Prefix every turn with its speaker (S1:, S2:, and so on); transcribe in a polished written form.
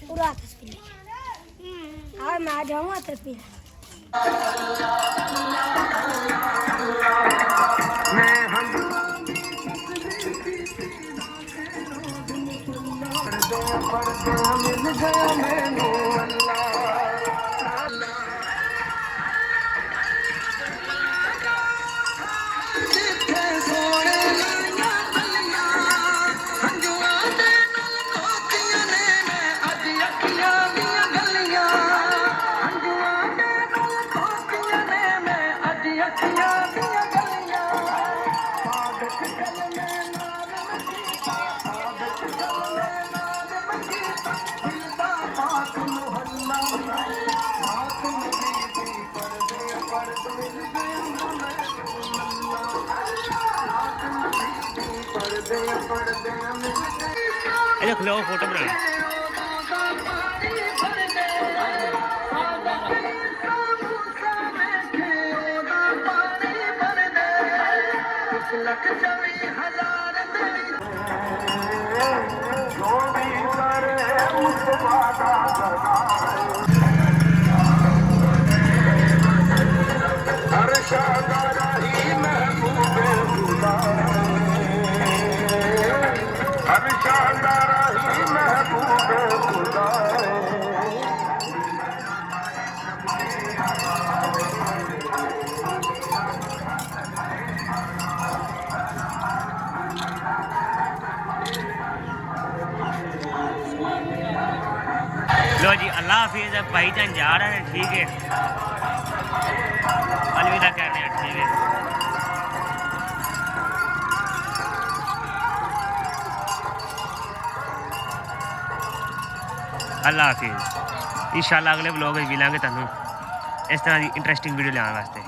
S1: पूरा तस्वीर हाँ मैं आ जाऊँगा तस्वीर
S2: देख लो फोटो बना लो जी अल्लाह हाफिज़ भाईजान जा रहे हैं ठीक है अलविदा कह रहे हैं ठीक है अल्लाह हाफिज़ इंशाल्लाह अगले ब्लॉग में मिलेंगे तुहानू इस तरह की इंटरेस्टिंग वीडियो लाने वास्ते।